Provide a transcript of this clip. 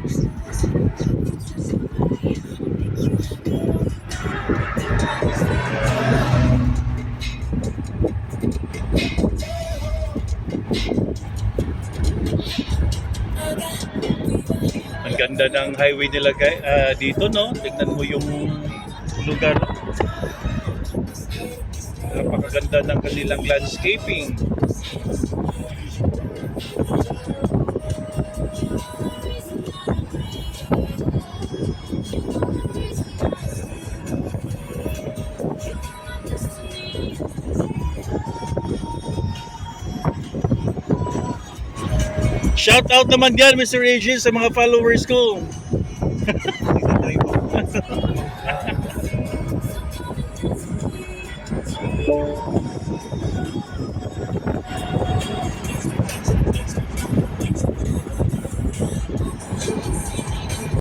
Ang ganda ng highway nila dito, no? Tignan mo yung lugar. Napakaganda ng kanilang landscaping. Shout out naman diyan, Mr. Regis, sa mga followers ko.